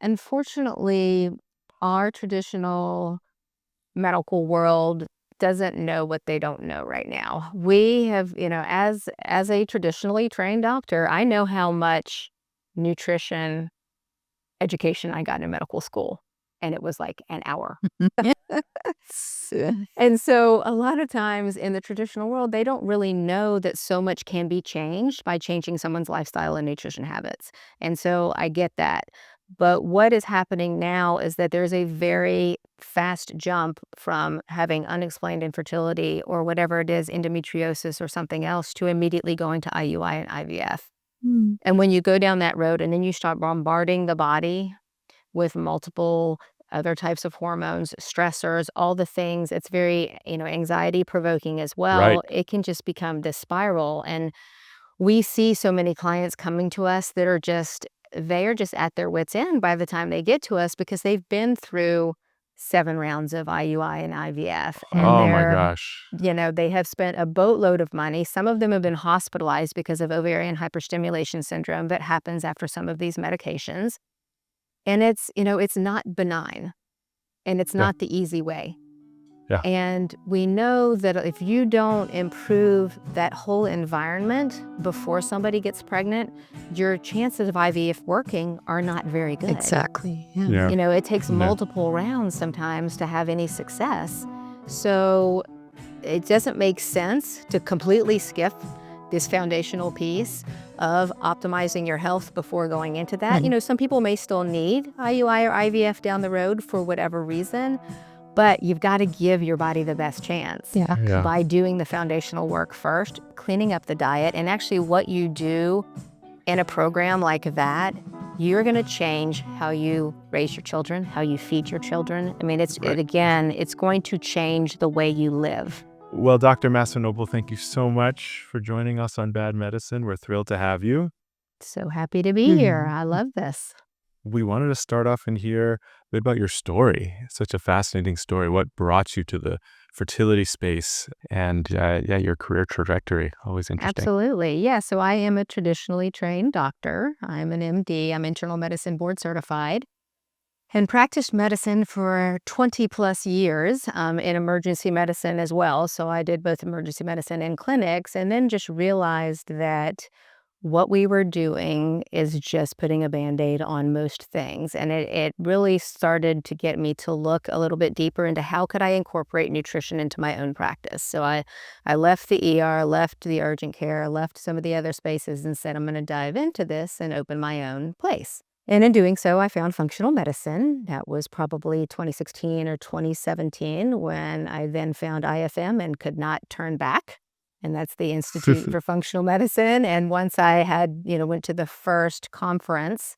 Unfortunately, our traditional medical world doesn't know what they don't know right now. We have, as a traditionally trained doctor, I know how much nutrition education I got in medical school, and it was like an hour. And so a lot of times in the traditional world, they don't really know that so much can be changed by changing someone's lifestyle and nutrition habits. And so I get that. But what is happening now is that there's a very fast jump from having unexplained infertility or whatever it is, endometriosis or something else, to immediately going to IUI and IVF. Mm. And when you go down that road and then you start bombarding the body with multiple other types of hormones, stressors, all the things, it's very, anxiety provoking as Right. well. It can just become this spiral. And we see so many clients coming to us that are they are just at their wits' end by the time they get to us because they've been through 7 rounds of IUI and IVF, and Oh my gosh. they have spent a boatload of money. Some of them have been hospitalized because of ovarian hyperstimulation syndrome that happens after some of these medications. And it's not benign, and it's Yeah. not the easy way. Yeah. And we know that if you don't improve that whole environment before somebody gets pregnant, your chances of IVF working are not very good. Exactly. Yeah. Yeah. It takes Yeah. multiple rounds sometimes to have any success. So it doesn't make sense to completely skip this foundational piece of optimizing your health before going into that. Some people may still need IUI or IVF down the road for whatever reason, but you've got to give your body the best chance Yeah. by doing the foundational work first, cleaning up the diet, and actually what you do in a program like that, you're going to change how you raise your children, how you feed your children. I mean, it's going to change the way you live. Well, Dr. Massinople, thank you so much for joining us on Bad Medicine. We're thrilled to have you. So happy to be here. I love this. We wanted to start off and hear a bit about your story. Such a fascinating story. What brought you to the fertility space and your career trajectory? Always interesting. Absolutely. Yeah. So I am a traditionally trained doctor. I'm an MD. I'm internal medicine board certified and practiced medicine for 20 plus years in emergency medicine as well. So I did both emergency medicine and clinics, and then just realized that what we were doing is just putting a Band-Aid on most things. And it really started to get me to look a little bit deeper into how could I incorporate nutrition into my own practice. So I left the ER, left the urgent care, left some of the other spaces and said, I'm going to dive into this and open my own place. And in doing so, I found functional medicine. That was probably 2016 or 2017 when I then found IFM and could not turn back. And that's the Institute for Functional Medicine. And once I had, went to the first conference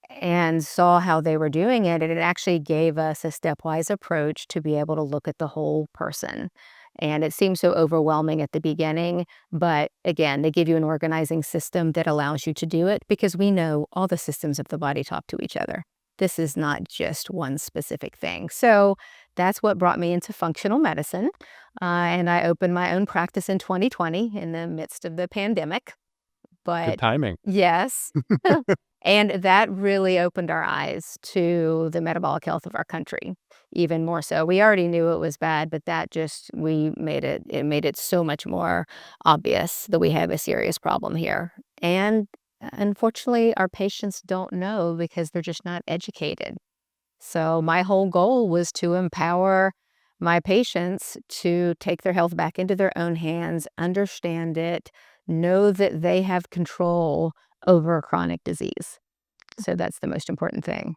and saw how they were doing it, and it actually gave us a stepwise approach to be able to look at the whole person. And it seemed so overwhelming at the beginning, but again, they give you an organizing system that allows you to do it because we know all the systems of the body talk to each other. This is not just one specific thing. So that's what brought me into functional medicine. And I opened my own practice in 2020 in the midst of the pandemic. But Good timing. yes. And that really opened our eyes to the metabolic health of our country, even more so. We already knew it was bad, but that made it so much more obvious that we have a serious problem here. And unfortunately, our patients don't know because they're just not educated. So my whole goal was to empower my patients to take their health back into their own hands, understand it, know that they have control over a chronic disease. So that's the most important thing.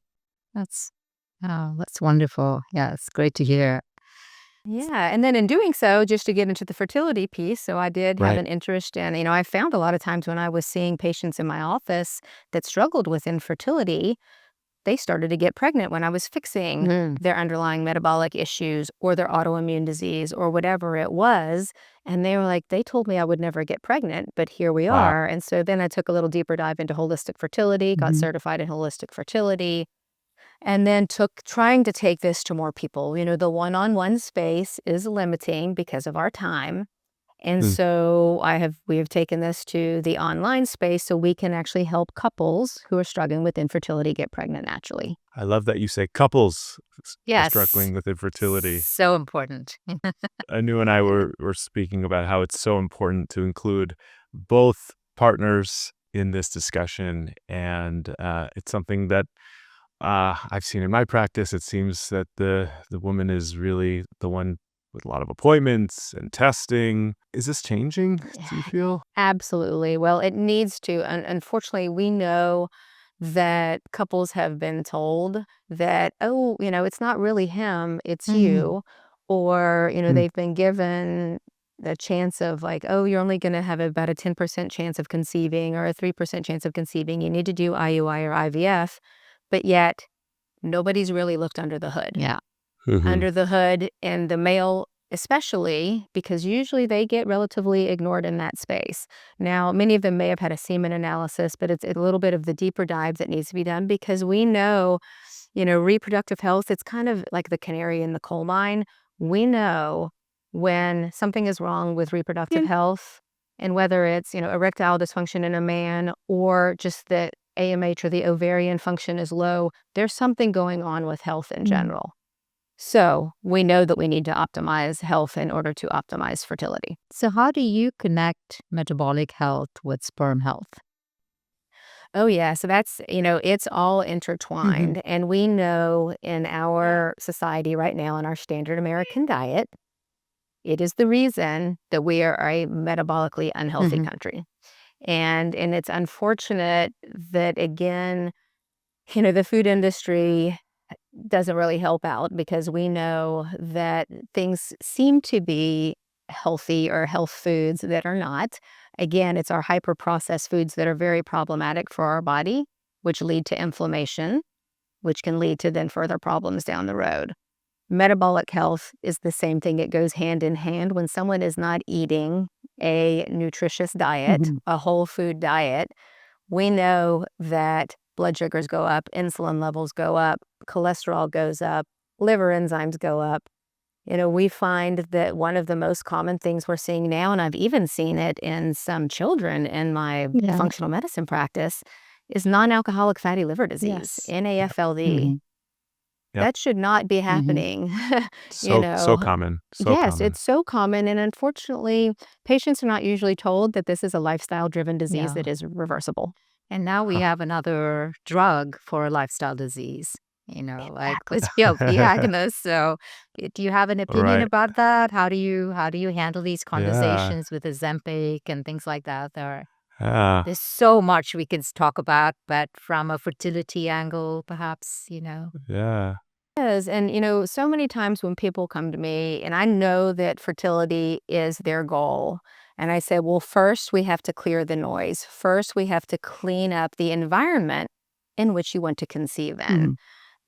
That's wonderful. Yeah, it's great to hear. Yeah. And then in doing so, just to get into the fertility piece, so I did have Right. an interest in, I found a lot of times when I was seeing patients in my office that struggled with infertility, they started to get pregnant when I was fixing their underlying metabolic issues or their autoimmune disease or whatever it was. And they were like, they told me I would never get pregnant, but here we Wow. are. And so then I took a little deeper dive into holistic fertility, got Mhm. certified in holistic fertility, and then trying to take this to more people. The one-on-one space is limiting because of our time. And Mm. so we have taken this to the online space so we can actually help couples who are struggling with infertility get pregnant naturally. I love that you say couples are Yes. struggling with infertility. So important. Anu and I were speaking about how it's so important to include both partners in this discussion, and it's something that I've seen in my practice. It seems that the woman is really the one with a lot of appointments and testing. Is this changing, do you feel? Absolutely. Well, it needs to. Unfortunately, we know that couples have been told that, oh, it's not really him, it's Mhm. you. Or, Mm. they've been given the chance of like, oh, you're only going to have about a 10% chance of conceiving or a 3% chance of conceiving. You need to do IUI or IVF. But yet, nobody's really looked under the hood. Yeah. Mhm. Under the hood, and the male especially, because usually they get relatively ignored in that space. Now, many of them may have had a semen analysis, but it's a little bit of the deeper dive that needs to be done because we know, reproductive health, it's kind of like the canary in the coal mine. We know when something is wrong with reproductive health, and whether it's, erectile dysfunction in a man or just that AMH or the ovarian function is low, there's something going on with health in Mm. general. So we know that we need to optimize health in order to optimize fertility. So how do you connect metabolic health with sperm health? Oh, yeah. So that's, it's all Mhm. intertwined. And we know in our society right now, in our standard American diet, it is the reason that we are a metabolically unhealthy Mhm. country. And it's unfortunate that, again, the food industry doesn't really help out because we know that things seem to be healthy or health foods that are not. Again, it's our hyper processed foods that are very problematic for our body, which lead to inflammation, which can lead to then further problems down the road. Metabolic health is the same thing. It goes hand in hand. When someone is not eating a nutritious diet, Mhm. a whole food diet, we know that blood sugars go up, insulin levels go up, cholesterol goes up, liver enzymes go up. We find that one of the most common things we're seeing now, and I've even seen it in some children in my Yeah. functional medicine practice, is non-alcoholic fatty liver disease, Yes. Yep. NAFLD. Mhm. Yep. That should not be Mhm. happening. you So know, common. So yes, common. it's so common. And unfortunately, patients are not usually told that this is a lifestyle driven disease Yeah. that is reversible. And now we Huh. have another drug for a lifestyle disease, like Exactly. with Viagra. So, do you have an opinion Right. about that? How do you handle these Yeah. conversations with Ozempic and things like that? Yeah. There's so much we can talk about, but from a fertility angle, perhaps. Yeah. Is. And, so many times when people come to me and I know that fertility is their goal, and I say, well, first we have to clear the noise. First, we have to clean up the environment in which you want to conceive in. Mhm.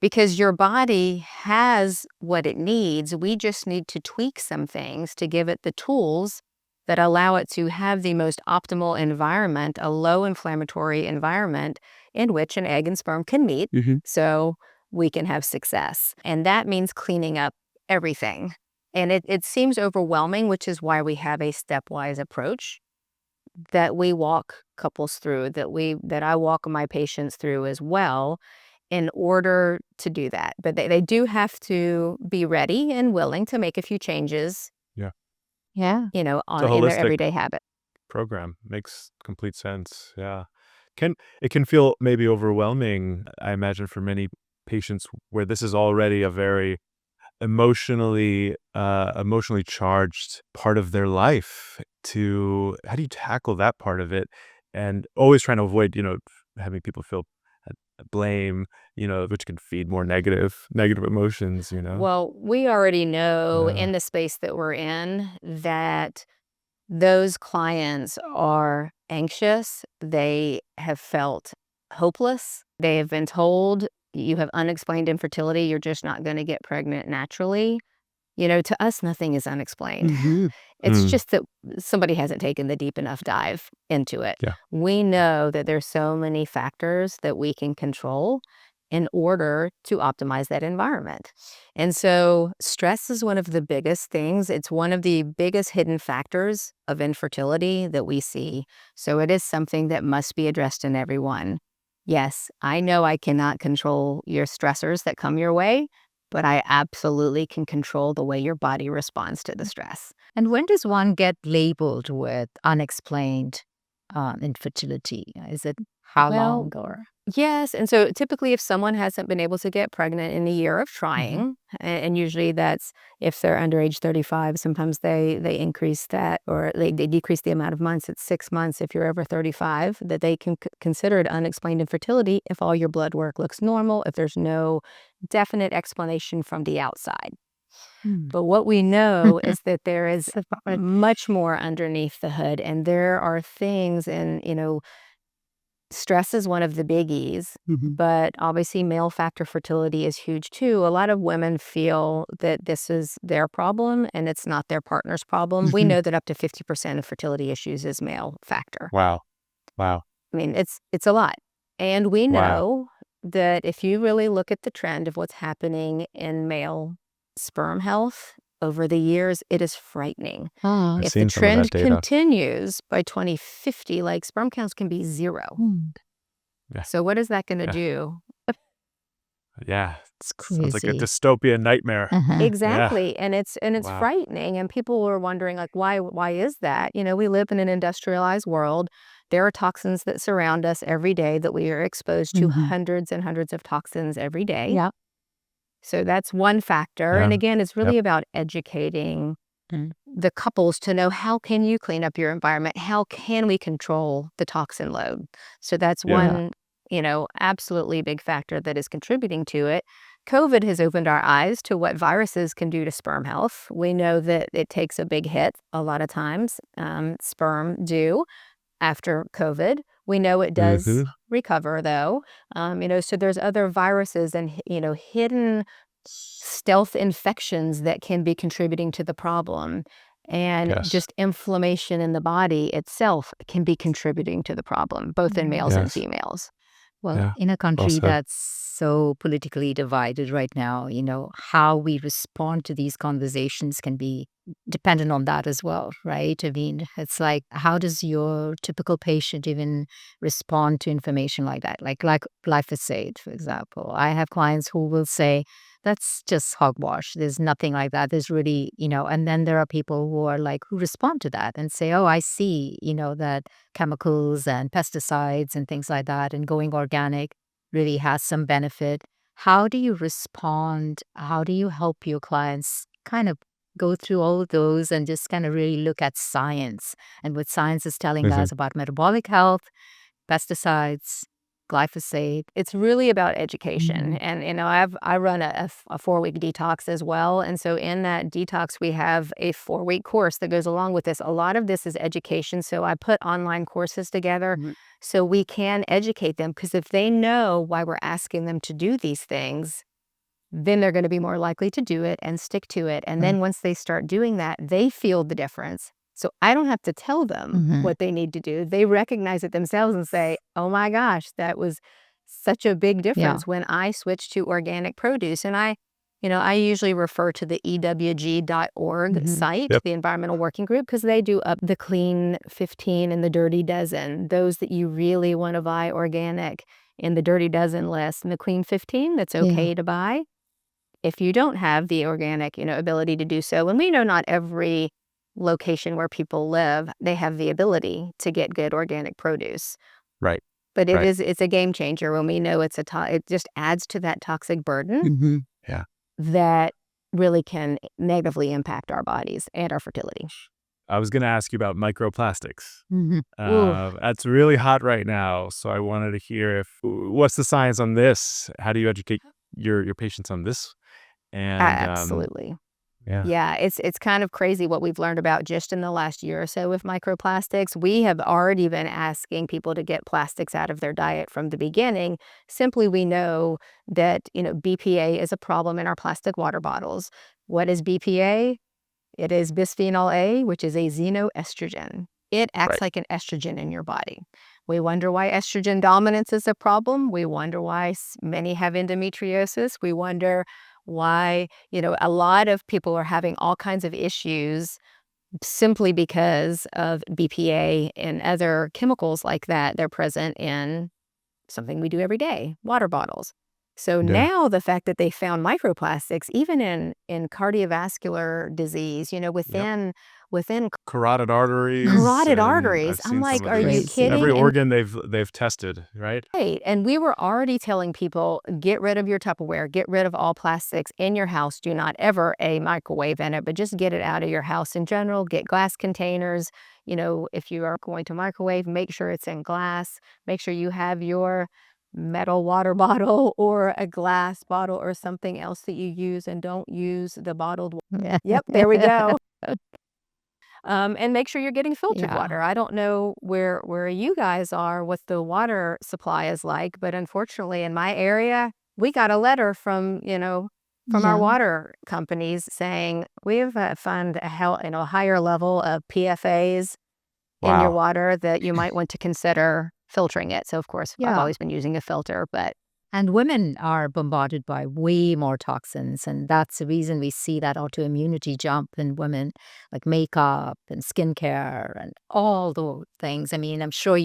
Because your body has what it needs. We just need to tweak some things to give it the tools that allow it to have the most optimal environment, a low inflammatory environment in which an egg and sperm can meet. Mhm. So we can have success. And that means cleaning up everything. And it seems overwhelming, which is why we have a stepwise approach that we walk couples through, that I walk my patients through as well in order to do that. But they do have to be ready and willing to make a few changes, Yeah. Yeah. It's a in their holistic everyday habit. program. Makes complete sense. Yeah. It can feel maybe overwhelming, I imagine, for many patients where this is already a very emotionally charged part of their life. To how do you tackle that part of it? And always trying to avoid, having people feel blame, which can feed more negative emotions. Well, we already know Yeah. in the space that we're in that those clients are anxious. They have felt hopeless. They have been told you have unexplained infertility. You're just not going to get pregnant naturally. To us, nothing is unexplained. Mhm. It's Mm. just that somebody hasn't taken the deep enough dive into it. Yeah. We know that there's so many factors that we can control. in order to optimize that environment. And so stress is one of the biggest things. It's one of the biggest hidden factors of infertility that we see. So it is something that must be addressed in everyone. Yes, I know I cannot control your stressors that come your way, but I absolutely can control the way your body responds to the stress. And when does one get labeled with unexplained infertility? Is it how Well, long or? yes, and so typically if someone hasn't been able to get pregnant in a year of Mhm. trying, and usually that's if they're under age 35, sometimes they increase that, or they decrease the amount of months. It's 6 months if you're over 35 that they can consider it unexplained infertility if all your blood work looks normal, if there's no definite explanation from the outside. Hmm. But what we know is that there is So far. much more underneath the hood, and there are things, and stress is one of the biggies, Mhm. but obviously male factor fertility is huge too. A lot of women feel that this is their problem and it's not their partner's problem. We Mhm. know that up to 50% of fertility issues is male factor. Wow. Wow. I mean, it's a lot. And we Wow. know that if you really look at the trend of what's happening in male sperm health over the years, it is frightening. Ah. I've If the seen some of that trend data. continues by 2050, like sperm counts can be 0. Yeah. So what is that going to Yeah. do? Yeah. Sounds like a Crazy. dystopian nightmare. Uh-huh. Yeah. Exactly, and it's Wow. frightening, and people were wondering, like, why is that? We live in an industrialized world. There are toxins that surround us every day that we are exposed to Mhm. hundreds and hundreds of toxins every day. Yeah. So that's one factor, and Yeah. again, it's Yep. really about educating Mm. the couples to know how can you clean up your environment? How can we control the toxin load? So that's Yeah. Yeah. one, absolutely big factor that is contributing to it. COVID has opened our eyes to what viruses can do to sperm health. We know that it takes a big hit a lot of times. Sperm do after COVID. We know it does Mm-hmm. recover though. So there's other viruses and, hidden stealth infections that can be contributing to the problem. And Yes. just inflammation in the body itself can be contributing to the problem, both in Mm. males and Yes. females. Well, Yeah. in a Well country said. that's so politically divided right now, how we respond to these conversations can be dependent on that as well, right? I mean, it's like, how does your typical patient even respond to information like that? Like glyphosate, for example. I have clients who will say, that's just hogwash. There's nothing like that. There's really, and then there are people who are like, who respond to that and say, oh, I see, that chemicals and pesticides and things like that, and going organic really has some benefit. How do you respond? How do you help your clients kind of go through all of those and just kind of really look at science and what science is telling Mm-hmm. us about metabolic health, pesticides, glyphosate? It's really about education. Mhm. And, I run a 4-week detox as well. And so in that detox, we have a 4-week course that goes along with this. A lot of this is education. So I put online courses together Mhm. so we can educate them, because if they know why we're asking them to do these things, then they're going to be more likely to do it and stick to it. And then once they start doing that, they feel the difference. So I don't have to tell them Mhm. what they need to do. They recognize it themselves and say, oh my gosh, that was such a big Yeah. difference when I switched to organic produce. And I usually refer to the ewg.org Mhm. site, Yep. the Environmental Working Group, because they do up the Clean 15 and the Dirty Dozen, those that you really want to buy organic in the Dirty Dozen list, and the Clean 15 that's Yeah. okay to buy if you don't have the organic, ability to do so. And we know not every location where people live, they have the ability to get good organic produce. Right. But Right. it's a game changer when we know it just adds to that toxic burden Mhm. Yeah. that really can negatively impact our bodies and our fertility. I was going to ask you about microplastics. Mhm. Ooh, That's really hot right now. So I wanted to hear what's the science on this? How do you educate your patients on this? And absolutely. yeah. Yeah, it's kind of crazy what we've learned about just in the last year or so with microplastics. We have already been asking people to get plastics out of their diet from the beginning. Simply, we know that, BPA is a problem in our plastic water bottles. What is BPA? It is bisphenol A, which is a xenoestrogen. It acts Right. like an estrogen in your body. We wonder why estrogen dominance is a problem. We wonder why many have endometriosis. We wonder why, a lot of people are having all kinds of issues simply because of BPA and other chemicals like that. They're present in something we do every day, water bottles. So Yeah. now the fact that they found microplastics, even in cardiovascular disease, within Carotid arteries, carotid and arteries, I've I'm seen some like, of are you these. Crazy. Every kidding? organ they've tested, right? Right. And we were already telling people, get rid of your Tupperware, get rid of all plastics in your house. Do not ever a microwave in it, but just get it out of your house in general. Get glass containers. If you are going to microwave, make sure it's in glass. Make sure you have your metal water bottle or a glass bottle or something else that you use, and don't use the bottled water. Yep, there we go. And make sure you're getting filtered Yeah. water. I don't know where you guys are, what the water supply is like, but unfortunately in my area, we got a letter from our Yeah. water companies saying we've found a higher level of PFAs in your Wow. water that you might want to consider filtering it. So of course, I've Yeah. always been using a filter, but And women are bombarded by way more toxins. And that's the reason we see that autoimmunity jump in women, like makeup and skincare and all those things. I mean, I'm sure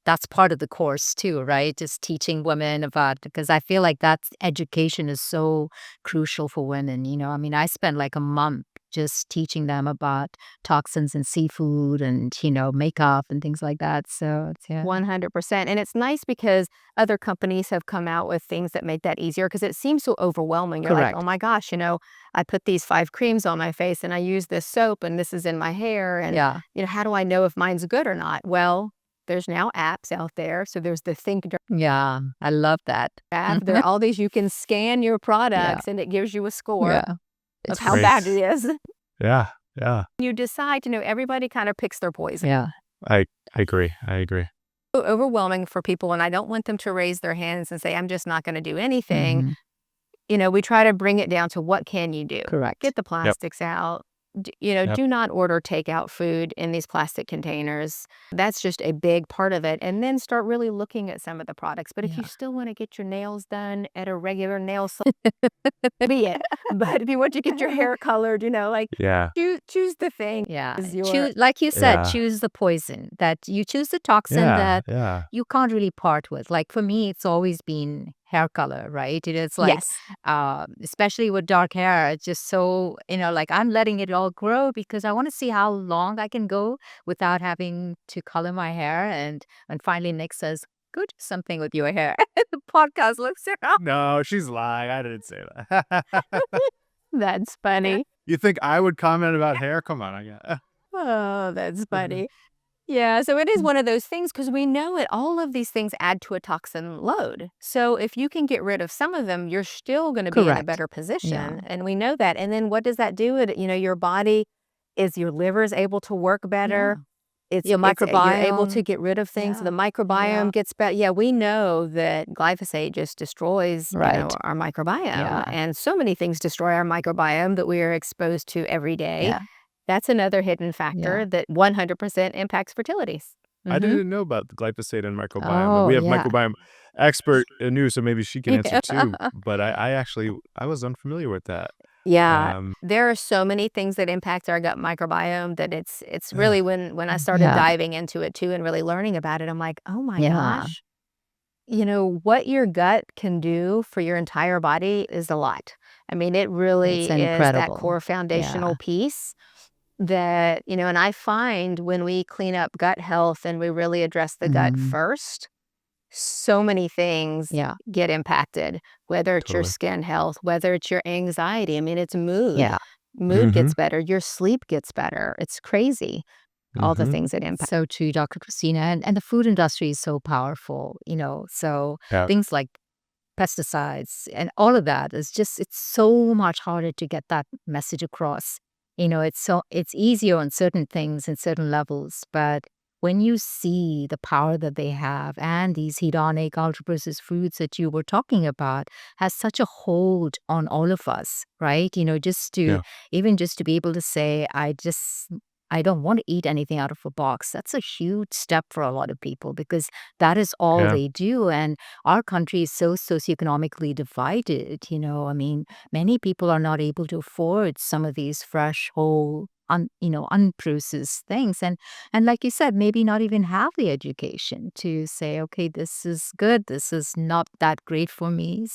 that's part of the course too, right? Just teaching women about, because I feel like that education is so crucial for women. I mean, I spent like a month just teaching them about toxins in seafood and, makeup and things like that. So, yeah. 100%. And it's nice because other companies have come out with things that make that easier, because it seems so overwhelming. You're like, Correct. oh my gosh, I put these 5 creams on my face and I use this soap and this is in my hair. And, Yeah. how do I know if mine's good or not? Well, there's now apps out there. So there's the Think Yeah. I love that. app. There are all these, you can scan your Yeah. products and it gives you a score Yeah. of It's how great. bad it is. Yeah. Yeah. You decide, everybody kind of picks their poison. Yeah. I agree. I agree. Overwhelming for people, and I don't want them to raise their hands and say, I'm just not going to do anything. Mhm. We try to bring it down to what can you do? Correct. Get the plastics out. Yep. Do not order takeout food in these plastic containers. That's just a big part of it. And then start really looking at some of the products. But if you Yeah. still want to get your nails done at a regular nail salon, be it. But if you want to get your hair colored, Yeah. choose the thing. Yeah. Is your Choose, like you said, Yeah. choose the poison, that you choose the toxin Yeah. that Yeah. you can't really part with. Like for me, it's always been hair color, right? It's like, yes. especially with dark hair, it's just so, like I'm letting it all grow because I want to see how long I can go without having to color my hair. And finally Nick says, go do something with your hair. The podcast looks around. No, she's lying. I didn't say that. That's funny. You think I would comment about hair? Come on, I got. Oh, that's funny. Yeah, so it is one of those things, because we know it. All of these things add to a toxin load. So if you can get rid of some of them, you're still going to be in a Correct. better position. Yeah. And we know that. And then what does that do? Your body your liver is able to work better. Your You're able to microbiome. get rid of things. The Yeah. microbiome Yeah. gets better. Yeah, we know that glyphosate just destroys, Right. our microbiome. Yeah. And so many things destroy our microbiome that we are exposed to every day. Yeah. That's another hidden factor Yeah. that 100% impacts fertility. I Mhm. didn't know about the glyphosate and microbiome. And Oh, we have yeah. microbiome expert new, so maybe she can answer too. Yeah. But I was unfamiliar with that. Yeah, Um, there are so many things that impact our gut microbiome that it's really, when I started Yeah. diving into it too and really learning about it, I'm like, oh my Yeah. gosh, what your gut can do for your entire body is a lot. I mean, it really It's is that incredible. core foundational Yeah. piece that, and I find when we clean up gut health and we really address the gut Mhm. first, so many things Yeah. get impacted, whether it's your Totally. skin health, whether it's your anxiety. I mean, it's mood. Yeah. Mood gets Mhm. better. Your sleep gets better. It's crazy, all the Mhm. things that impact. So true, Dr. Christina. And the food industry is so powerful, so Yeah. things like pesticides and all of that is just, it's so much harder to get that message across. It's easier on certain things and certain levels, but when you see the power that they have, and these hedonic ultra processed foods that you were talking about has such a hold on all of us, right? Just to Yeah. even just to be able to say, I just I don't want to eat anything out of a box. That's a huge step for a lot of people because that is all Yeah. they do. And our country is so socioeconomically divided. I mean, many people are not able to afford some of these fresh, whole, unprocessed things. And like you said, maybe not even have the education to say, okay, this is good. This is not that great for me.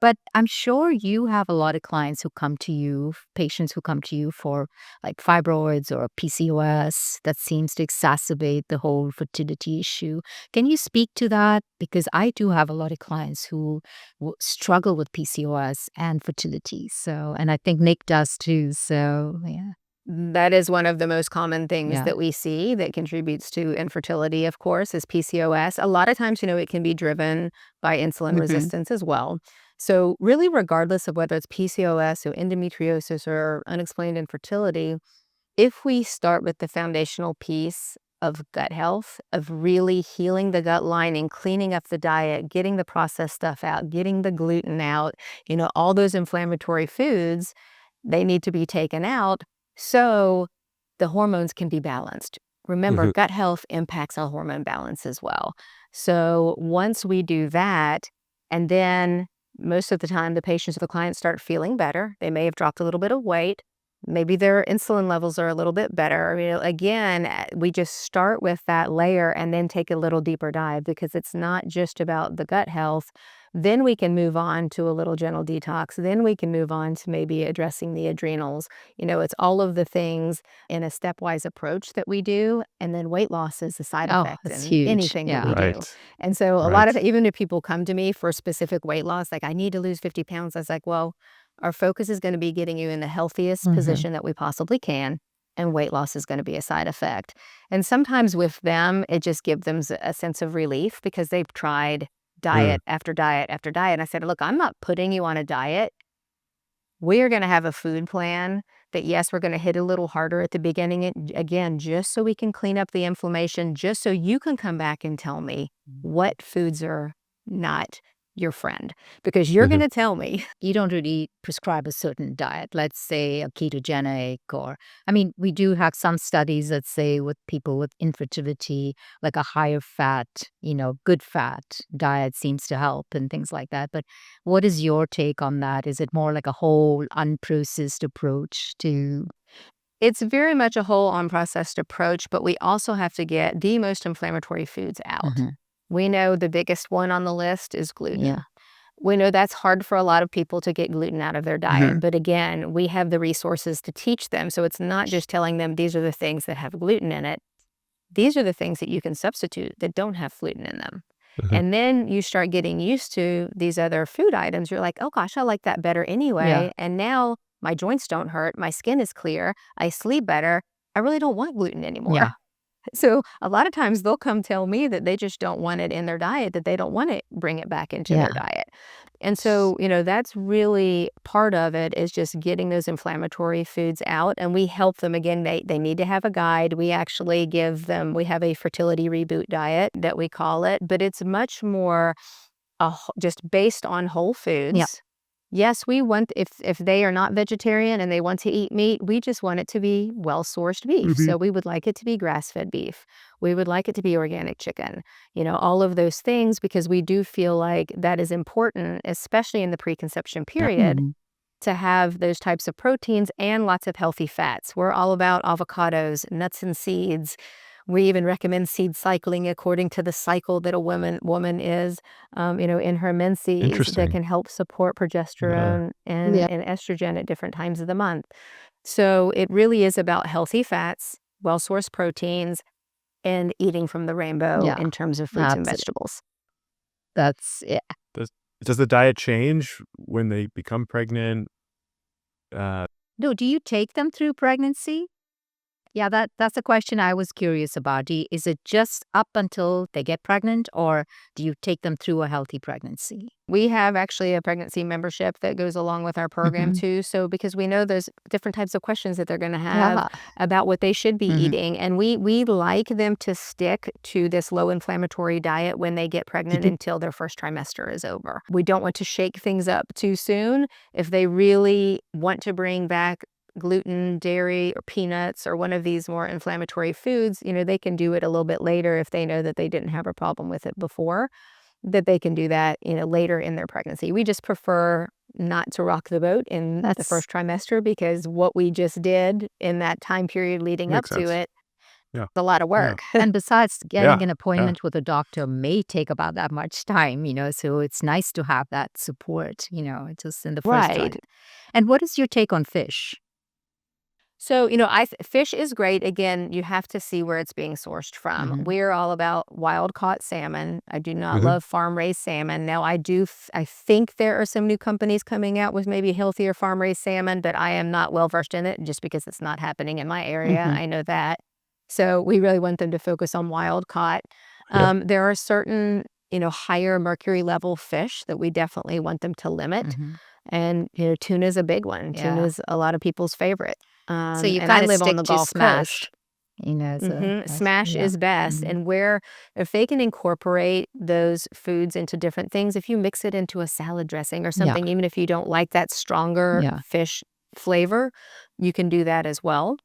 But I'm sure you have a lot of clients who come to you, patients who come to you for like fibroids or PCOS that seems to exacerbate the whole fertility issue. Can you speak to that? Because I do have a lot of clients who struggle with PCOS and fertility. And I think Nick does too. So, yeah. That is one of the most common things Yeah. that we see that contributes to infertility, of course, is PCOS. A lot of times, it can be driven by insulin resistance as well. So really, regardless of whether it's PCOS or endometriosis or unexplained infertility, if we start with the foundational piece of gut health, of really healing the gut lining, cleaning up the diet, getting the processed stuff out, getting the gluten out, all those inflammatory foods, they need to be taken out so the hormones can be balanced. Remember, Mhm. gut health impacts our hormone balance as well. So once we do that, and then most of the time the patients or the clients start feeling better, they may have dropped a little bit of weight. Maybe their insulin levels are a little bit better. Again, we just start with that layer and then take a little deeper dive because it's not just about the gut health. Then we can move on to a little gentle detox. Then we can move on to maybe addressing the adrenals. It's all of the things in a stepwise approach that we do. And then weight loss is a side Oh, effect that's in huge. anything that we Yeah. do. Right. And so a lot Right. of, even if people come to me for specific weight loss, like I need to lose 50 pounds, I was like, well, our focus is going to be getting you in the healthiest hmm position that we possibly can, and weight loss is going to be a side effect. And sometimes with them, it just gives them a sense of relief because they've tried Mm. diet after diet after diet. And I said, look, I'm not putting you on a diet. We are going to have a food plan that, yes, we're going to hit a little harder at the beginning, again, just so we can clean up the inflammation, just so you can come back and tell me what foods are not your friend, because you're going Mhm. to tell me. You don't really prescribe a certain diet, let's say a ketogenic, or, I mean, we do have some studies that say with people with infertility, like a higher fat, good fat diet seems to help and things like that. But what is your take on that? Is it more like a whole unprocessed approach to? It's very much a whole unprocessed approach, but we also have to get the most inflammatory foods out. Mhm. We know the biggest one on the list is Yeah. gluten. We know that's hard for a lot of people to get gluten out of their diet. Mhm. But again, we have the resources to teach them. So it's not just telling them these are the things that have gluten in it. These are the things that you can substitute that don't have gluten in them. Mhm. And then you start getting used to these other food items. You're like, oh gosh, I like that better Yeah. anyway. And now my joints don't hurt. My skin is clear. I sleep better. I really don't want gluten anymore. Yeah. So a lot of times they'll come tell me that they just don't want it in their diet, that they don't want to bring it back into Yeah. their diet. And so, that's really part of it, is just getting those inflammatory foods out. And we help them. Again, they need to have a guide. We actually give them, we have a fertility reboot diet that we call it, but it's much more just based on whole Yeah. foods. Yes, we want, if they are not vegetarian and they want to eat meat, we just want it to be well-sourced beef. Mhm. So we would like it to be grass-fed beef. We would like it to be organic chicken, all of those things, because we do feel like that is important, especially in the preconception period, Mhm. to have those types of proteins and lots of healthy fats. We're all about avocados, nuts and seeds. We even recommend seed cycling according to the cycle that a woman is, in her menses, that Interesting. can help support Yeah. progesterone and, Yeah. and estrogen at different times of the month. So it really is about healthy fats, well-sourced proteins, and eating from the rainbow Yeah. in terms of fruits and Absolutely. vegetables. That's yeah. Does does the diet change when they become pregnant? Uh, No, do you take them through pregnancy? Yeah, that's a question I was curious about. Is it just up until they get pregnant, or do you take them through a healthy pregnancy? We have actually a pregnancy membership that goes along with our program Mhm. too. So because we know there's different types of questions that they're going to have Yeah. about what they should be Mhm. eating. And we like them to stick to this low inflammatory diet when they get pregnant Mhm. until their first trimester is over. We don't want to shake things up too soon. If they really want to bring back gluten, dairy, or peanuts, or one of these more inflammatory foods, they can do it a little bit later if they know that they didn't have a problem with it before, that they can do that, later in their pregnancy. We just prefer not to rock the boat in the first trimester because what we just did in that time period leading up Makes to sense. it, Yeah. it's a lot of work. And besides, getting Yeah. an appointment with a doctor may take about that much time, so it's nice to have that support, just in the first Right. time. And what is your take on fish? So, fish is great. Again, you have to see where it's being sourced from. Mhm. We're all about wild caught salmon. I do not Mhm. love farm raised salmon. Now, I think there are some new companies coming out with maybe healthier farm raised salmon, but I am not well versed in it just because it's not happening in my area. Mhm. I know that. So we really want them to focus on wild caught. Yeah. There are certain, higher mercury level fish that we definitely want them to limit. Mhm. And, tuna is a big one. Yeah. Tuna is a lot of people's favorite. So you And I kind of live on stick the to Gulf smash, Coast. Smash yeah. is best. Mhm. And if they can incorporate those foods into different things, if you mix it into a salad dressing or Yeah. something, even if you don't like that stronger Yeah. fish flavor, you can do that as well.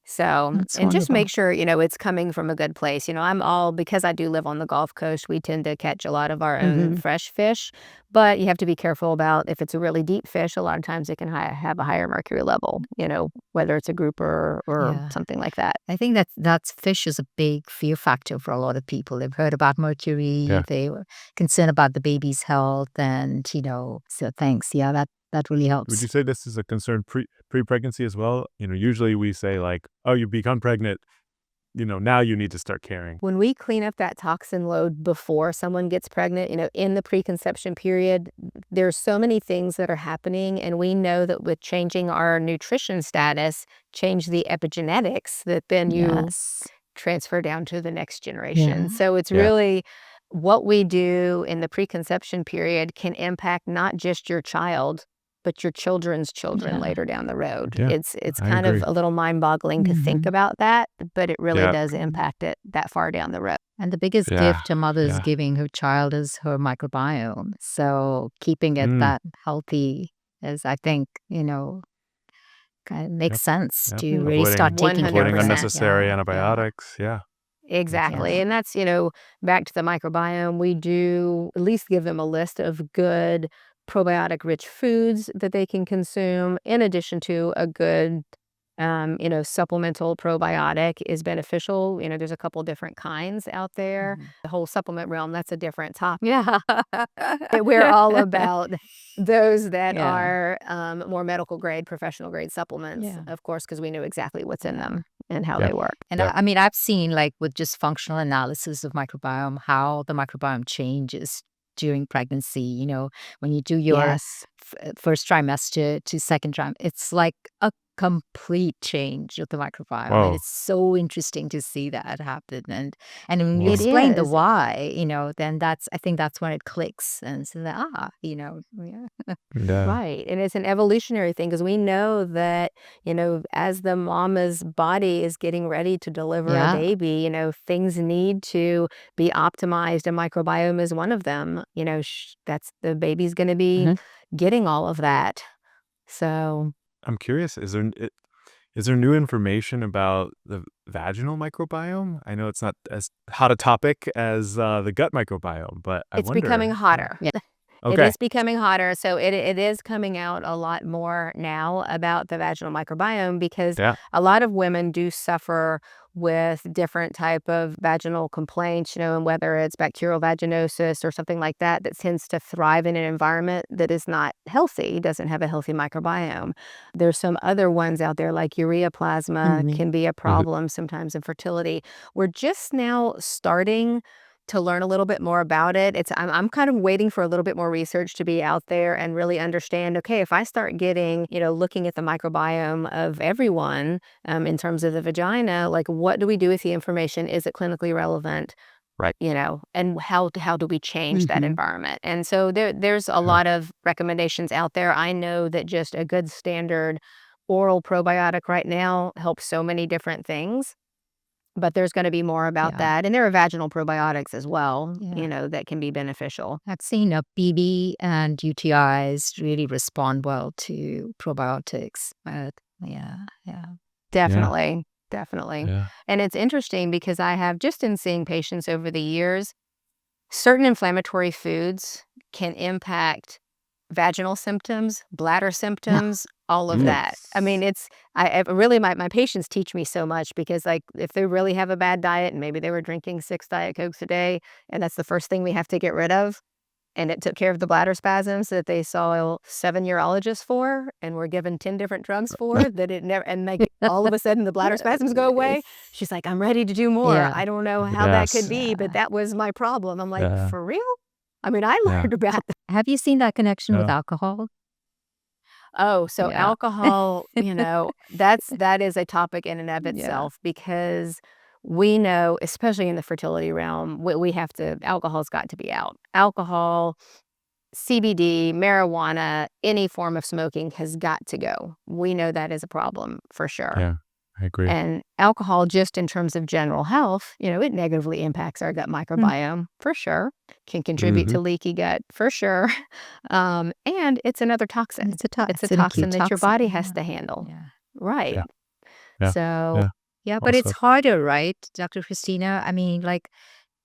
So, That's and just wonderful. make sure, it's coming from a good place. Because I do live on the Gulf Coast, we tend to catch a lot of our own Mhm. fresh fish, but you have to be careful about if it's a really deep fish, a lot of times it can have a higher mercury level, whether it's a grouper or Yeah. something like that. I think that's fish is a big fear factor for a lot of people. They've heard about mercury, Yeah. they were concerned about the baby's health, and so thanks. Yeah, that really Would helps. you say this is a concern pre-pregnancy as well? Usually we say like, oh, you become pregnant, now you need to start caring. When we clean up that toxin load before someone gets pregnant, in the preconception period, there's so many things that are happening. And we know that with changing our nutrition status, change the epigenetics that then you Yes. transfer down to the next generation. Yeah. So it's Yeah. really what we do in the preconception period can impact not just your child, but your children's children Yeah. later down the road. Yeah. It's I kind of agree. a little mind-boggling to think Mhm. about that, but it really Yeah. does impact it that far down the road. And the biggest Yeah. gift a mother is Yeah. giving her child is her microbiome. So keeping it Mm. that healthy is, I think, kind of makes Yep. sense Yep. to really start taking care Avoiding of it. 100%. unnecessary Yeah. antibiotics. Yeah. Makes Exactly. sense. Yeah. And that's, back to the microbiome, we do at least give them a list of good probiotic rich foods that they can consume, in addition to a good, supplemental probiotic is beneficial. There's a couple different kinds out there. Mhm. The whole supplement realm, that's a different topic. Yeah. We're all about those that Yeah. are more medical grade, professional grade supplements, Yeah. of course, because we know exactly what's in Yeah. them and how Yeah. they work. And Yep. I mean, I've seen like with just functional analysis of microbiome, how the microbiome changes during pregnancy. When you do your Yes. first trimester to second trimester, it's like a complete change of the microbiome. And Whoa. it's so interesting to see that happen. And when you Whoa. It explain the is. why, then I think that's when it clicks. And so yeah. Yeah. Right. And it's an evolutionary thing because we know that, as the mama's body is getting ready to deliver a Yeah. baby, things need to be optimized, and microbiome is one of them. That's the baby's going to be Mhm. getting all of that. So, I'm curious, is there new information about the vaginal microbiome? I know it's not as hot a topic as the gut microbiome, but I it's becoming wonder. hotter. Yeah. It Okay. is becoming hotter, so it is coming out a lot more now about the vaginal microbiome because Yeah. a lot of women do suffer with different type of vaginal complaints, and whether it's bacterial vaginosis or something like that that tends to thrive in an environment that is not healthy, doesn't have a healthy microbiome. There's some other ones out there like ureaplasma Mhm. can be a Mhm. problem sometimes in fertility. We're just now starting to learn a little bit more about it. I'm kind of waiting for a little bit more research to be out there and really understand, okay, if I start getting, looking at the microbiome of everyone in terms of the vagina, like what do we do with the information? Is it clinically relevant? Right. And how do we change that Mhm. environment? And so there's a Yeah. lot of recommendations out there. I know that just a good standard oral probiotic right now helps so many different things. But there's gonna be more about Yeah. that, and there are vaginal probiotics as well, Yeah. that can be beneficial. I've seen BB and UTIs really respond well to probiotics. Yeah. Yeah. Definitely. Definitely. Yeah. And it's interesting because I have just in seeing patients over the years, certain inflammatory foods can impact vaginal symptoms, bladder symptoms, all of Mm. that. I mean, I really, my patients teach me so much because, like, if they really have a bad diet and maybe they were drinking 6 Diet Cokes a day, and that's the first thing we have to get rid of, and it took care of the bladder spasms that they saw 7 urologists for and were given 10 different drugs for, that it never, and like all of a sudden the bladder spasms go away. She's like, "I'm ready to do more. Yeah. I don't know how that could Yes. be, but Yeah. that was my problem." I'm like, Yeah. "For real?" I mean, I Yeah. learned about that. Have you seen that connection with Yeah. alcohol? Oh, so Yeah. alcohol, that is a topic in and of Yeah. itself because we know, especially in the fertility realm, we have to, alcohol's got to be out. Alcohol, CBD, marijuana, any form of smoking has got to go. We know that is a problem for sure. Yeah. I agree. And alcohol, just in terms of general health, it negatively impacts our gut Mm. microbiome for sure, can contribute Mhm. to leaky gut for sure. And it's another toxin. It's a It's an acute toxin that your toxin. body has Yeah. to handle. Yeah. Right. Yeah. Yeah. So Yeah. Yeah, Well but it's said. harder, right, Dr. Christina? I mean, like,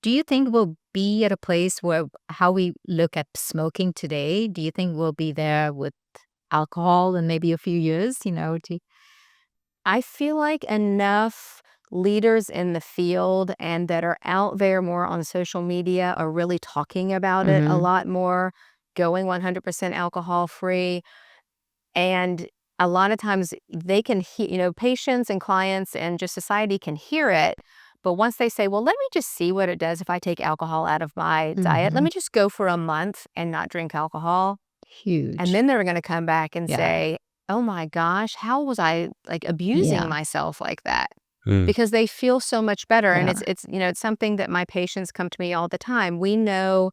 do you think we'll be at a place where how we look at smoking today, do you think we'll be there with alcohol in maybe a few years, I feel like enough leaders in the field and that are out there more on social media are really talking about it a Mhm. lot more, going 100% alcohol free. And a lot of times they can patients and clients and just society can hear it. But once they say, well, let me just see what it does if I take alcohol out of my diet, let Mhm. me just go for a month and not drink alcohol. And Huge. then they're going to come back and Yeah. say, oh my gosh, how was I like abusing Yeah. myself like that? Mm. Because they feel so much better. And Yeah. it's something that my patients come to me all the time. We know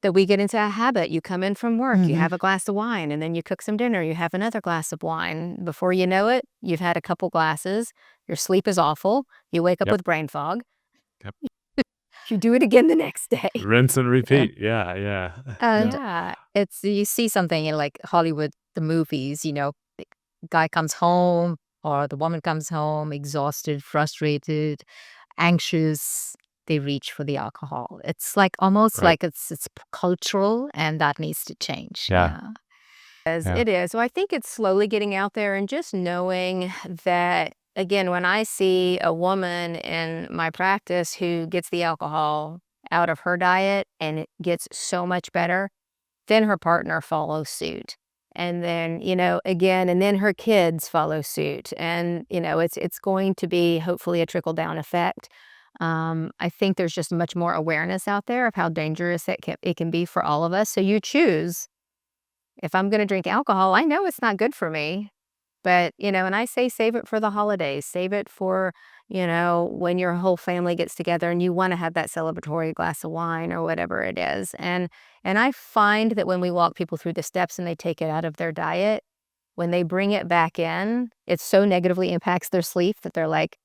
that we get into a habit. You come in from work, you Mhm. have a glass of wine, and then you cook some dinner, you have another glass of wine. Before you know it, you've had a couple glasses, your sleep is awful, you wake up Yep. with brain fog, Yep. you do it again the next day. Rinse and repeat. Yeah. Yeah. And Yeah. Yeah, it's you see something in, like, Hollywood, the movies, the guy comes home or the woman comes home exhausted, frustrated, anxious, they reach for the alcohol. It's like almost Right. like it's cultural and that needs to change. Yeah. Yeah. Yeah. it is. So I think it's slowly getting out there and just knowing that, again, when I see a woman in my practice who gets the alcohol out of her diet and it gets so much better, then her partner follows suit. And then, again, and then her kids follow suit. And, it's going to be hopefully a trickle down effect. I think there's just much more awareness out there of how dangerous it can be for all of us. So you choose, if I'm going to drink alcohol, I know it's not good for me. But, and I say save it for the holidays, save it for, when your whole family gets together and you want to have that celebratory glass of wine or whatever it is. And I find that when we walk people through the steps and they take it out of their diet, when they bring it back in, it so negatively impacts their sleep that they're like,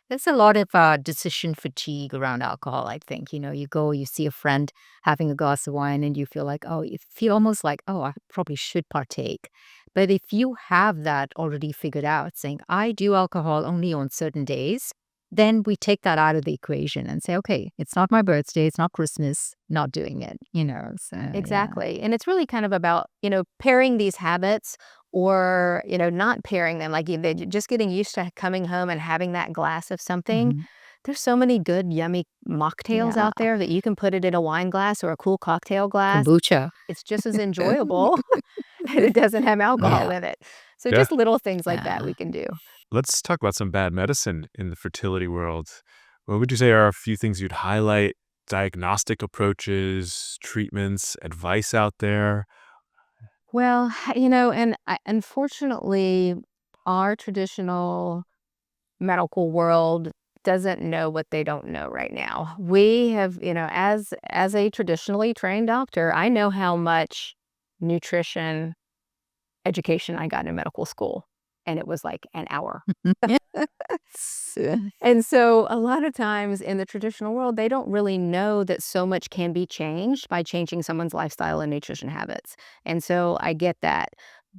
There's a lot of decision fatigue around alcohol, I think. You go, you see a friend having a glass of wine, and you feel like, oh, you feel almost like, oh, I probably should partake. But if you have that already figured out, saying, I do alcohol only on certain days, then we take that out of the equation and say, okay, it's not my birthday, it's not Christmas, not doing it. So, yeah. exactly. And it's really kind of about, pairing these habits or, not pairing them. Like just getting used to coming home and having that glass of something. Mhm. There's so many good, yummy mocktails Yeah. out there that you can put it in a wine glass or a cool cocktail glass. Kombucha. It's just as enjoyable and it doesn't have alcohol Yeah. in it. So Yeah. just little things like that Yeah. we can do. Let's talk about some bad medicine in the fertility world. What would you say are a few things you'd highlight? Diagnostic approaches, treatments, advice out there? Well, and unfortunately, our traditional medical world doesn't know what they don't know right now. We have, as a traditionally trained doctor, I know how much nutrition education I got in medical school, and it was like an hour. And so a lot of times in the traditional world, they don't really know that so much can be changed by changing someone's lifestyle and nutrition habits. And so I get that.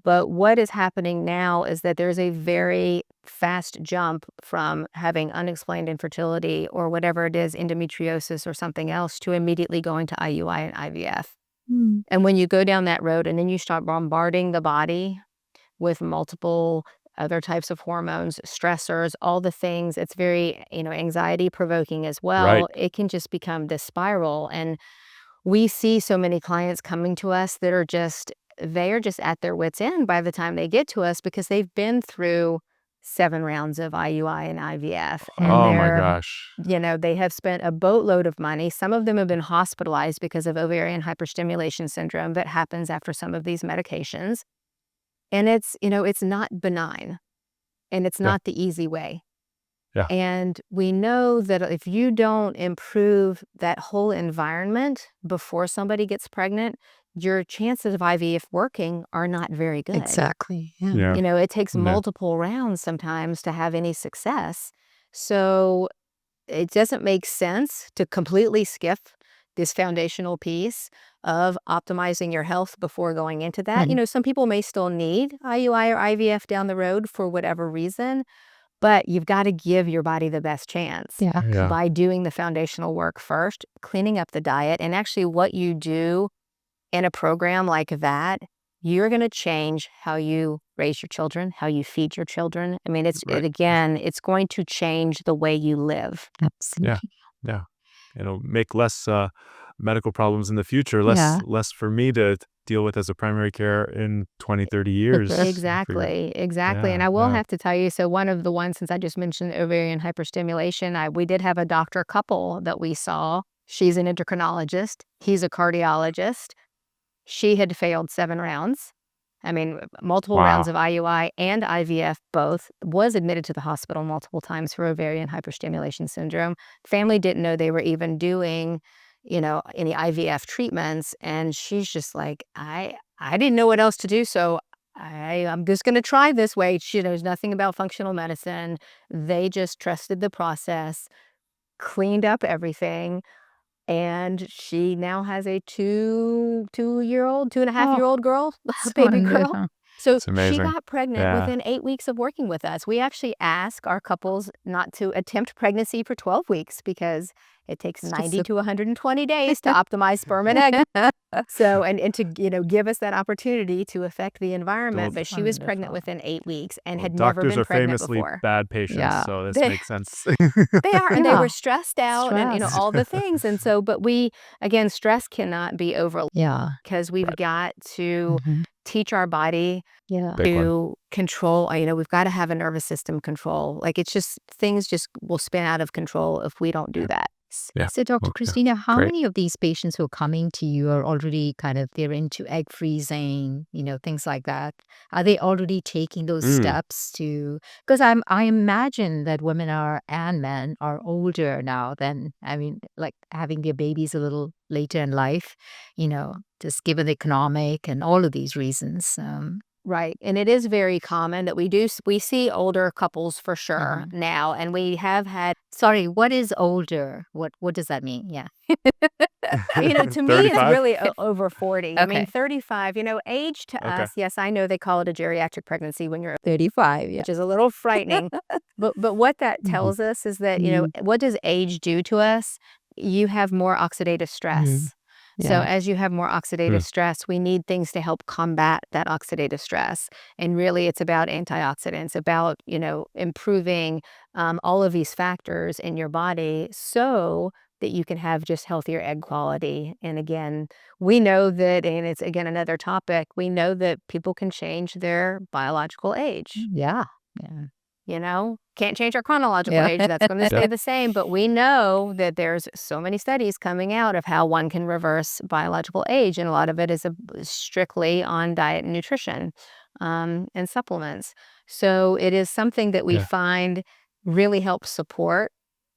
But what is happening now is that there's a very fast jump from having unexplained infertility or whatever it is, endometriosis or something else, to immediately going to IUI and IVF. Mm. And when you go down that road and then you start bombarding the body with multiple other types of hormones, stressors, all the things, it's very, anxiety provoking as well. Right. It can just become this spiral. And we see so many clients coming to us that are they are just at their wits' end by the time they get to us because they've been through 7 rounds of IUI and IVF, and Oh my gosh. they have spent a boatload of money. Some of them have been hospitalized because of ovarian hyperstimulation syndrome that happens after some of these medications. And it's not benign, and it's Yeah. not the easy way. Yeah. And we know that if you don't improve that whole environment before somebody gets pregnant, your chances of IVF working are not very good. Exactly. Yeah. Yeah. It takes Yeah. multiple rounds sometimes to have any success. So it doesn't make sense to completely skip this foundational piece of optimizing your health before going into that. Mm. Some people may still need IUI or IVF down the road for whatever reason, but you've got to give your body the best chance Yeah. Yeah. by doing the foundational work first, cleaning up the diet, and actually what you do in a program like that, you're going to change how you raise your children, how you feed your children. I mean, it's Right. going to change the way you live. Absolutely. Yeah. It'll make less medical problems in the future, Yeah. less for me to deal with as a primary care in 20, 30 years. Exactly. And I will Yeah. have to tell you, so one of the ones, since I just mentioned ovarian hyperstimulation, we did have a doctor couple that we saw. She's an endocrinologist. He's a cardiologist. She had failed 7 rounds. I mean, multiple rounds of Wow. IUI and IVF both, was admitted to the hospital multiple times for ovarian hyperstimulation syndrome. Family didn't know they were even doing, any IVF treatments. And she's just like, I didn't know what else to do. So I'm just going to try this way. She knows nothing about functional medicine. They just trusted the process, cleaned up everything. And she now has a 2.5-year-old girl, a baby girl. Wonderful. So It's she amazing. got pregnant Yeah. within 8 weeks of working with us. We actually ask our couples not to attempt pregnancy for 12 weeks because it takes It's just 90 so- to 120 days to optimize sperm and egg. So, and to, give us that opportunity to affect the environment. Well, But she was pregnant Wonderful. within 8 weeks and Well, had never doctors been are pregnant famously before. bad patients, Yeah. so this They- makes sense. They are, and they Yeah. were stressed out and, Stressed. all the things. And so, but again, stress cannot be overlooked Yeah. because we've Right. got to Mhm. teach our body Yeah. Big one. to control, we've got to have a nervous system control. Like things just will spin out of control if we don't do that. Yeah. So, Dr. Okay. Christina, how Great. many of these patients who are coming to you are already they're into egg freezing, things like that? Are they already taking those steps to, because I imagine that women and men are older now than, like having their babies a little later in life, just given the economic and all of these reasons. Right. And it is very common that we see older couples for sure now. And we have had, Sorry, what is older? What does that mean? Yeah. to me, it's 35? really over 40. I mean, Okay. 35, age to Okay. us, yes, I know they call it a geriatric pregnancy when you're 35, yeah. which is a little frightening. But what that tells us is that, what does age do to us? You have more oxidative stress. So Yeah. as you have more oxidative stress, we need things to help combat that oxidative stress. And really, it's about antioxidants, about, improving all of these factors in your body so that you can have just healthier egg quality. And again, we know that, and it's again another topic, we know that people can change their biological age. Yeah. Can't change our chronological Yeah. age. That's going to stay the same. But we know that there's so many studies coming out of how one can reverse biological age. And a lot of it is strictly on diet and nutrition and supplements. So it is something that we Yeah. find really helps support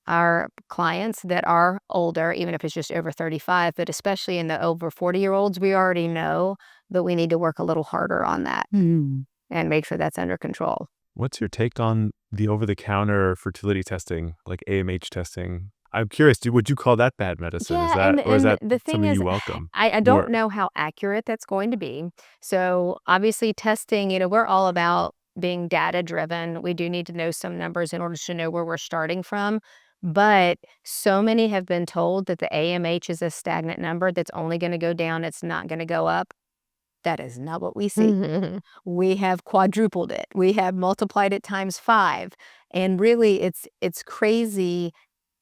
our clients that are older, even if it's just over 35, but especially in the over 40-year-olds, we already know that we need to work a little harder on that and make sure that's under control. What's your take on the over-the-counter fertility testing, like AMH testing? I'm curious, would you call that bad medicine? Is Yeah, that, or is and that the thing something is, you welcome I don't more? know how accurate that's going to be. So obviously testing, we're all about being data driven. We do need to know some numbers in order to know where we're starting from. But so many have been told that the AMH is a stagnant number that's only going to go down, it's not going to go up. That is not what we see. We have quadrupled it. We have multiplied it times 5. And really it's crazy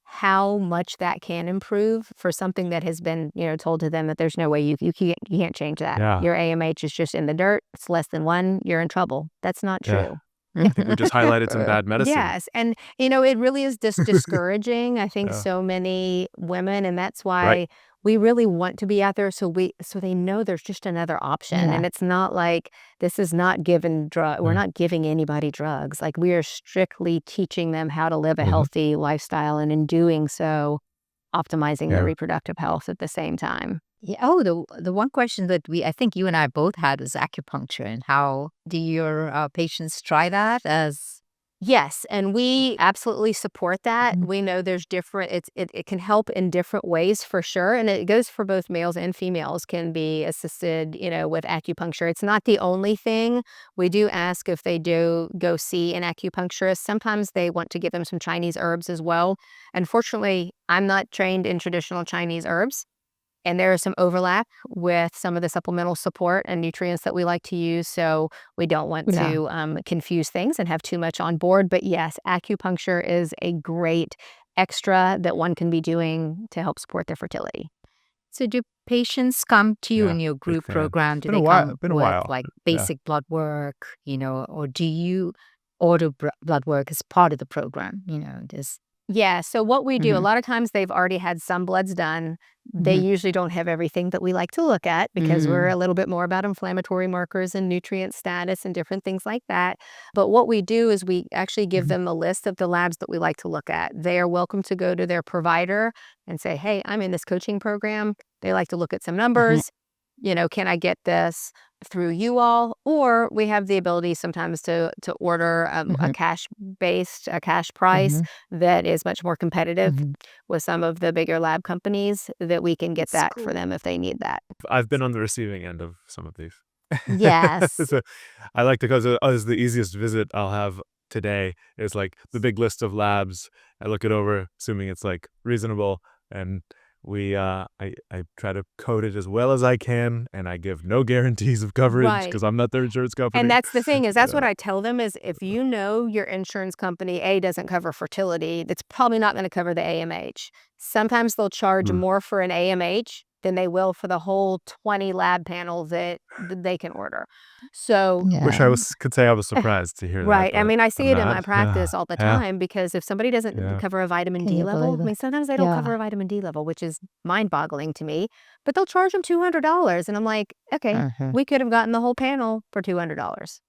how much that can improve for something that has been, told to them that there's no way you can't change that. Yeah, Your AMH is just in the dirt. It's less than 1, you're in trouble. That's not yeah. true. I think we just highlighted some bad medicine. Yes, and, it really is just discouraging, I think, Yeah, so many women, and that's right. why we really want to be out there so they know there's just another option, Yeah. and it's not like this is not giving we're Yeah. not giving anybody drugs, like, we are strictly teaching them how to live a Mhm. healthy lifestyle, and in doing so, optimizing their Yeah. reproductive health at the same time. Yeah. Oh, the one question that I think you and I both had was acupuncture, and how do your patients try that as? Yes, and we absolutely support that. Mhm. We know there's different it can help in different ways for sure, and it goes for both males and females can be assisted, with acupuncture. It's not the only thing. We do ask if they do go see an acupuncturist. Sometimes they want to give them some Chinese herbs as well. Unfortunately, I'm not trained in traditional Chinese herbs. And there is some overlap with some of the supplemental support and nutrients that we like to use. So we don't want Yeah. to confuse things and have too much on board. But yes, acupuncture is a great extra that one can be doing to help support their fertility. So do patients come to you Yeah, in your big group fan. program? Do Been a they while come been a with while. like Yeah. basic blood work, or do you order blood work as part of the program? Just. Yeah, so what we do, a Hmm. lot of times they've already had some bloods done. They Hmm. usually don't have everything that we like to look at because we're Hmm. a little bit more about inflammatory markers and nutrient status and different things like that. But what we do is we actually give Hmm. them a list of the labs that we like to look at. They are welcome to go to their provider and say, hey, I'm in this coaching program. They like to look at some Hmm. numbers. Can I get this through you all? Or we have the ability sometimes to order Hmm. a cash price Hmm. that is much more competitive Hmm. with some of the bigger lab companies that we can get That's that for cool. them if they need that. I've been on the receiving end of some of these. Yes. So, I like to, 'cause, it's the easiest visit I'll have today is, like, the big list of labs. I look it over, assuming it's, like, reasonable, and I try to code it as well as I can, and I give no guarantees of coverage Right. because 'cause I'm not their insurance And company. that's the thing is that's what Yeah. I tell them is if you know your insurance company, A, doesn't cover fertility, that's probably not gonna cover the AMH. Sometimes they'll charge Mm. more for an AMH than they will for the whole 20 lab panel that they can order. So Wish Yeah. I could say I was surprised to hear that, right, I but mean, I I'm see it in my not. practice all the Yeah. time because if somebody doesn't Yeah. cover a vitamin Can D you level, believe I it? mean, sometimes they don't cover Yeah. a vitamin D level, which is mind-boggling to me, but they'll charge them $200, and I'm like, "Okay, Hmm. we could have gotten the whole panel for $200."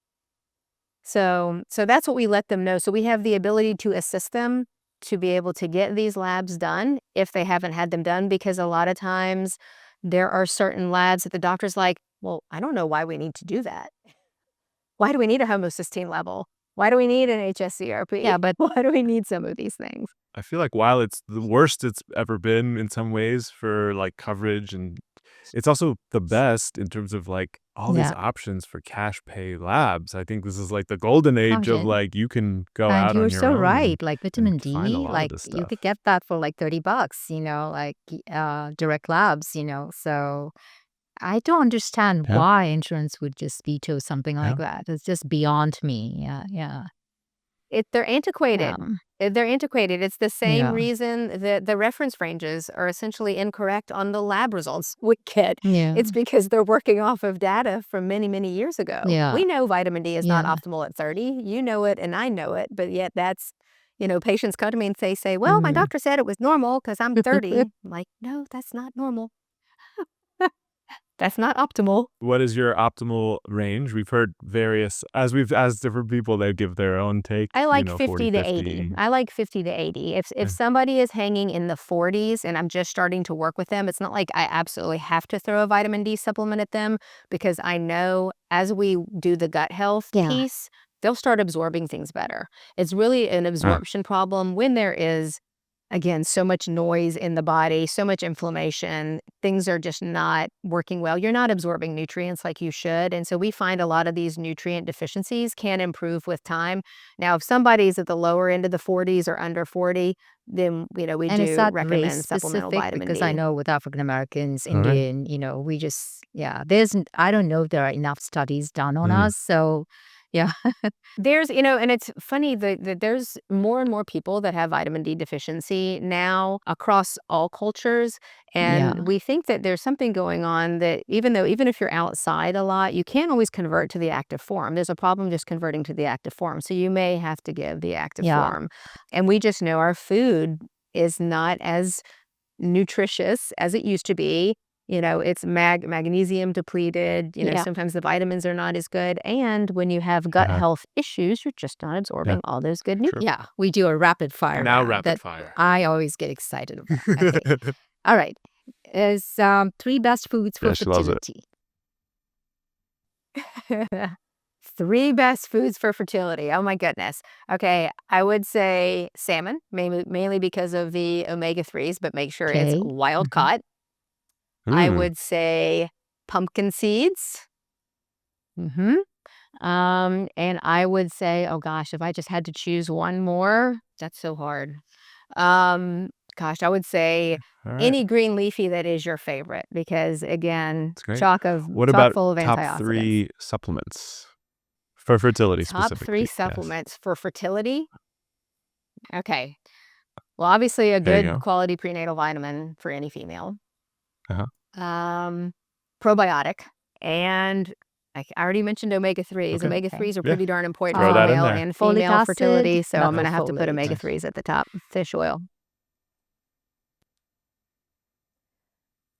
So that's what we let them know. So we have the ability to assist them to be able to get these labs done if they haven't had them done, because a lot of times there are certain labs that the doctor's like, "Well, I don't know why we need to do that. Why do we need a homocysteine level? Why do we need an Yeah, HSCRP? but Why do we need some of these things?" I feel like while it's the worst it's ever been in some ways for, like, coverage, and it's also the best in terms of, like, all these yeah. options for cash pay labs. I think this is, like, the golden age Gosh, of, like, you can go and out you're on your so own right. Like and vitamin find a D, lot of like this you could stuff. get that for like $30, like direct labs, So I don't understand Yeah, why insurance would just veto something yeah, like that. It's just beyond me. Yeah, yeah, They're yeah, antiquated. They're antiquated. It's the same yeah, reason that the reference ranges are essentially incorrect on the lab results we get. yeah, It's because they're working off of data from many, many years ago. yeah, We know vitamin D is not yeah. optimal at 30. You know it and I know it, but yet that's, patients come to me and say, "Well, my Hmm. doctor said it was normal because I'm 30." I'm like, "No, that's not normal. That's not optimal." What is your optimal range? We've heard various, as we've asked different people, they give their own take, I like 40, 50 to 80. 50. I like 50 to 80. If Yeah. somebody is hanging in the 40s and I'm just starting to work with them, it's not like I absolutely have to throw a vitamin D supplement at them because I know as we do the gut health Yeah. piece, they'll start absorbing things better. It's really an Uh, absorption problem when there is again, so much noise in the body, so much inflammation. Things are just not working well. You're not absorbing nutrients like you should. And so we find a lot of these nutrient deficiencies can improve with time. Now, if somebody's at the lower end of the 40s or under 40, then, we And it's do not race recommend supplemental specific vitamin because I D. know with African Americans, All right. Indian, we just, I don't know if there are enough studies done on Mm. us. So, yeah. There's, and it's funny that there's more and more people that have vitamin D deficiency now across all cultures. Yeah. And we think that there's something going on that even if you're outside a lot, you can't always convert to the active form. There's a problem just converting to the active form. So you may have to give the active Yeah. form. And we just know our food is not as nutritious as it used to be. It's magnesium depleted. Yeah. Sometimes the vitamins are not as good. And when you have gut Uh-huh. health issues, you're just not absorbing all those good nutrients. Sure. Yeah. We do a rapid fire Now round rapid that fire. I always get excited about. Okay. All right. Is 3 best foods for Yeah, she loves it. fertility. 3 best foods for fertility. Oh my goodness. Okay, I would say salmon, mainly because of the omega-3s, but make sure it's Okay. wild Mhm. caught. I Mm. would say pumpkin seeds. And I would say, oh gosh, if I just had to choose one more, that's so hard. Gosh, I would say All right. any green leafy that is your favorite, because again, That's great. chock What about full of top antioxidants. 3 supplements for fertility Top 3 specifically? Yes. supplements for fertility. Okay. Well, obviously a There you good go. quality prenatal vitamin for any female. Uh-huh. Probiotic, and I already mentioned omega-3s. Okay. Omega-3s are Yeah. pretty darn important Throw for that in male there. and Folic female acid, fertility, so I'm going to have to put methylfolate. omega-3s at the top. Fish oil.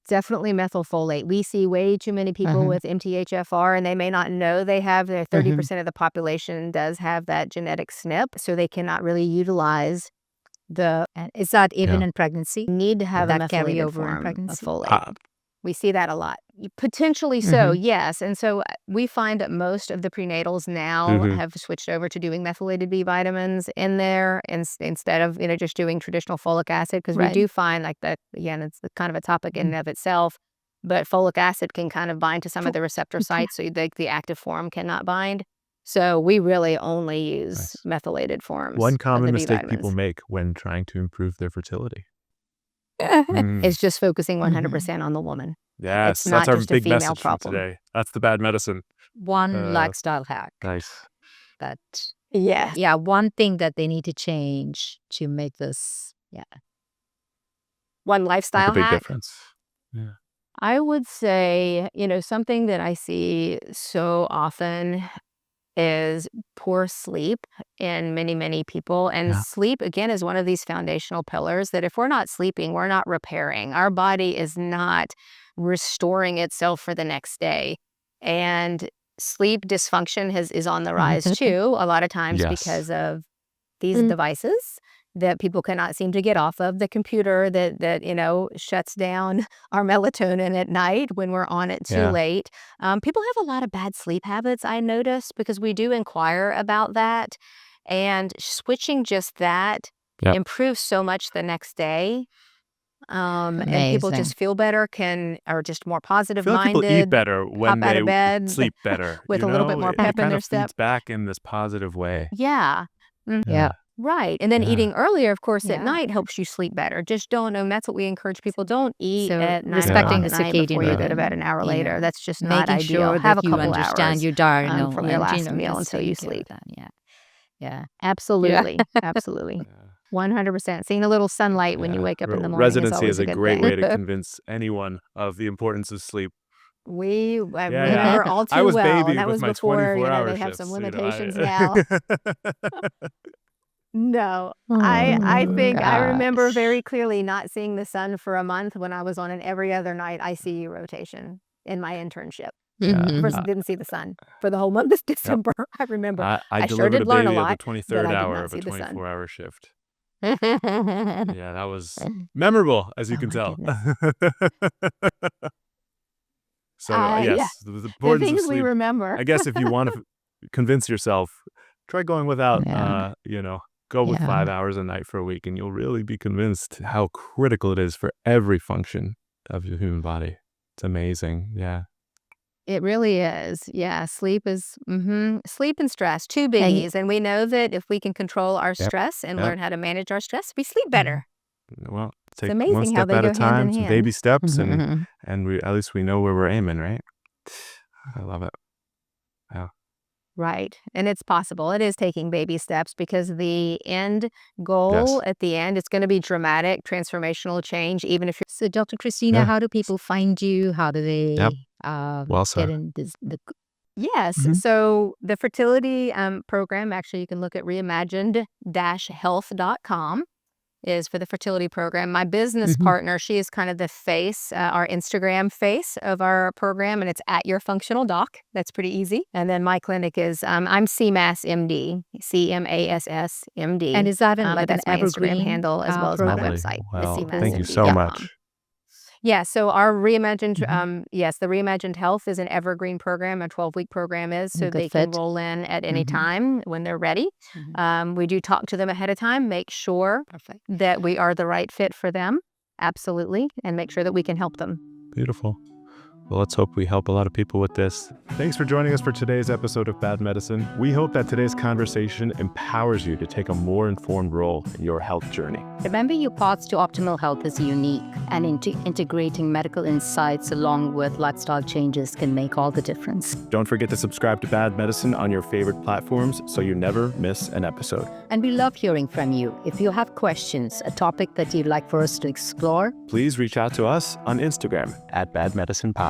Definitely methylfolate. We see way too many people Mhm. with MTHFR, and they may not know they have their 30% of the population does have that genetic SNP, so they cannot really utilize the And is that even Yeah. in pregnancy? need to have a that carry methylated over in form of pregnancy? folate. We see that a lot. Potentially so, yes. And so we find that most of the prenatals now Mhm. have switched over to doing methylated B vitamins in there instead of just doing traditional folic acid, because we Right. do find like that, again, it's kind of a topic in and of itself, but folic acid can kind of bind to some of the receptor sites, so the active form cannot bind. So we really only use Nice. methylated forms One of common the B mistake people vitamins. make when trying to improve their fertility. Mm. It's just focusing 100% on the woman. Yes, It's not that's our just a big female message from problem. today. That's the bad medicine. One lifestyle hack Nice. that, Yes. one thing that they need to change to make this, One Make a lifestyle big hack. difference. Yeah. I would say, something that I see so often is poor sleep in many, many people. And Yeah. sleep, again, is one of these foundational pillars that if we're not sleeping, we're not repairing. Our body is not restoring itself for the next day. And sleep dysfunction is on the rise too, a lot of times Yes. because of these devices that people cannot seem to get off of, the computer that shuts down our melatonin at night when we're on it too Yeah. late. People have a lot of bad sleep habits, I notice, because we do inquire about that. And switching just that Yep. improves so much the next day. And people Amazing. just feel better, are just more I positive feel like people eat minded, better when hop out they of bed sleep better. with a little bit more It pep in kind their of step. feeds back in this positive way. Yeah. Yeah. Right. And then Yeah. eating earlier, of course, at Yeah. night helps you sleep better. Just don't, and that's what we encourage people. Don't eat So at 9 respecting o'clock the at night before you circadian go to bed rhythm, an hour later. That's just not making ideal. sure Have that a you couple understand hours your diet from your last meal just until you taking care of sleep. that. Yeah. Absolutely. Absolutely. Yeah. 100%. Seeing a little sunlight when you Yeah. wake up in the morning is Residency always is a a good great thing. way to convince anyone of the importance of sleep. I Yeah. remember all I too was well. baby And that with was my before, 24-hour they have shifts. some limitations now. No, Oh, I think I remember gosh. very clearly not seeing the sun for a month when I was on an every other night ICU rotation in my internship. Yeah. First, didn't see the sun for the whole month of December. I remember. I I sure delivered did a learn a baby at the lot, but 23rd I did hour not of a see the sun. 24-hour shift. Yeah, that was memorable, as you Oh can my tell. goodness. So, Yeah, yes, the the importance of things we sleep. remember. I guess if you want to convince yourself, try going without, Yeah. Go with Yeah. 5 hours a night for a week, and you'll really be convinced how critical it is for every function of the human body. It's amazing. Yeah. It really is. Yeah, sleep and stress, two And biggies. And we know that if we can control our Yep. stress and Yep. learn how to manage our stress, we sleep better. Well, It's take one amazing how step they at a go hand in time, some hand. baby steps, and we at least we know where we're aiming, right? I love it. Yeah. Right. And it's possible. It is taking baby steps because the end goal Yes. at the end is going to be dramatic, transformational change, even if you're. so, Dr. Christina, Yeah. how do people find you? How do Yep. they Well get said. in the Yes. Mhm. So the fertility program, actually, you can look at reimagined-health.com is for the fertility program. My business Mhm. partner, she is kind of the face, our Instagram face of our program, and it's at Your Functional Doc. That's pretty easy. And then my clinic is, I'm CMAS MD, CMASS MD. And is that But like an that's my Instagram evergreen handle as well as my program? Lovely. website, Well, People- thank you Yeah. so much. Yeah, so our reimagined, Mhm. yes, the Reimagined Health is an evergreen program, a 12-week program is, so Good they can fit. roll in at any Mhm. time when they're ready. Mhm. We do talk to them ahead of time, make sure Perfect. that we are the right fit for them, absolutely, and make sure that we can help them. Beautiful. Well, let's hope we help a lot of people with this. Thanks for joining us for today's episode of Bad Medicine. We hope that today's conversation empowers you to take a more informed role in your health journey. Remember, your path to optimal health is unique, and integrating medical insights along with lifestyle changes can make all the difference. Don't forget to subscribe to Bad Medicine on your favorite platforms so you never miss an episode. And we love hearing from you. If you have questions, a topic that you'd like for us to explore, Please reach out to us on Instagram at Bad Medicine Pod.